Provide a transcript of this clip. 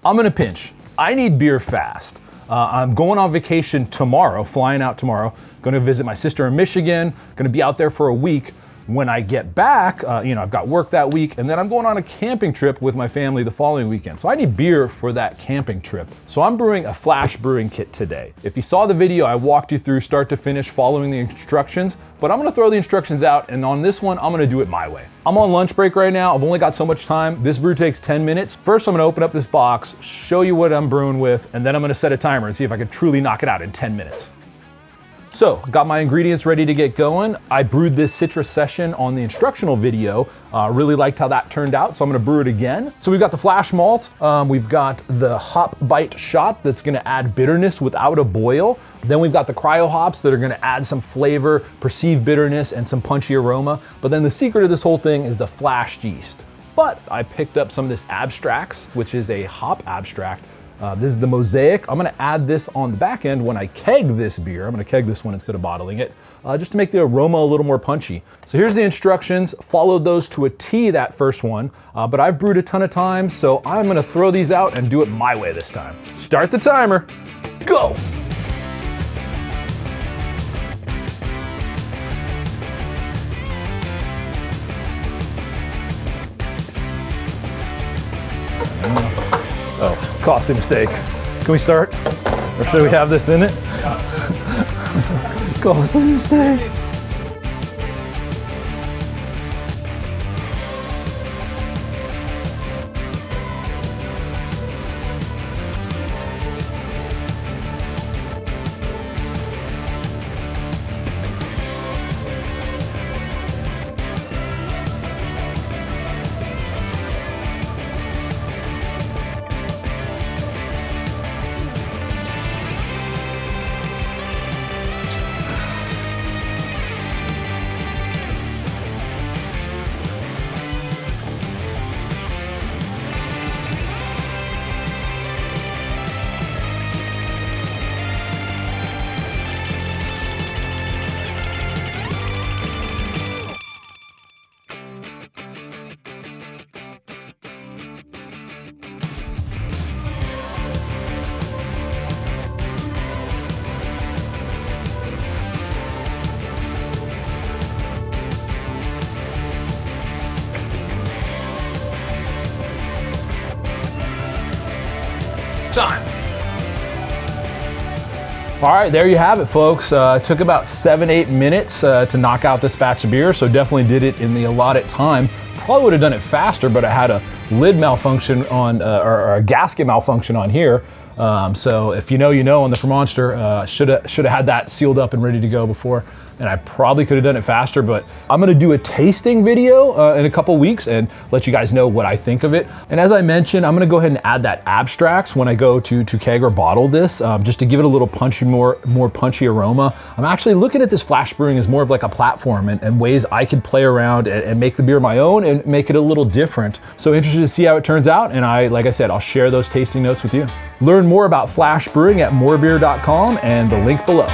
I'm in a pinch. I need beer fast. I'm going on vacation tomorrow, flying out tomorrow. Going to visit my sister in Michigan. Going to be out there for a week. When I get back, I've got work that week, and then I'm going on a camping trip with my family the following weekend. So I need beer for that camping trip. So I'm brewing a Flash Brewing Kit today. If you saw the video, I walked you through start to finish following the instructions, but I'm gonna throw the instructions out, and on this one, I'm gonna do it my way. I'm on lunch break right now. I've only got so much time. This brew takes 10 minutes. First, I'm gonna open up this box, show you what I'm brewing with, and then I'm gonna set a timer and see if I can truly knock it out in 10 minutes. So, got my ingredients ready to get going. I brewed this citrus session on the instructional video. Really liked how that turned out, so I'm gonna brew it again. So we've got the flash malt, we've got the hop bite shot that's gonna add bitterness without a boil. Then we've got the cryo hops that are gonna add some flavor, perceived bitterness, and some punchy aroma. But then the secret of this whole thing is the flash yeast. But I picked up some of this abstracts, which is a hop abstract. This is the Mosaic. I'm gonna add this on the back end when I keg this beer. I'm gonna keg this one instead of bottling it, just to make the aroma a little more punchy. So here's the instructions. Followed those to a T, that first one, but I've brewed a ton of times, so I'm gonna throw these out and do it my way this time. Start the timer, go! Oh, costly mistake. Can we start? Or should we have this in it? Costly mistake. Time. All right, there you have it, folks. It took about 7-8 minutes to knock out this batch of beer, so definitely did it in the allotted time. Probably would have done it faster, but I had a lid malfunction on, or a gasket malfunction on here. So if you know, you know on the Vermonster, should have had that sealed up and ready to go before. And I probably could have done it faster, but I'm gonna do a tasting video in a couple weeks and let you guys know what I think of it. And as I mentioned, I'm gonna go ahead and add that abstracts when I go to keg or bottle this, just to give it a little punchy, more punchy aroma. I'm actually looking at this flash brewing as more of like a platform and ways I could play around and make the beer my own and make it a little different. So interested to see how it turns out. And like I said, I'll share those tasting notes with you. Learn more about Flash Brewing at morebeer.com and the link below.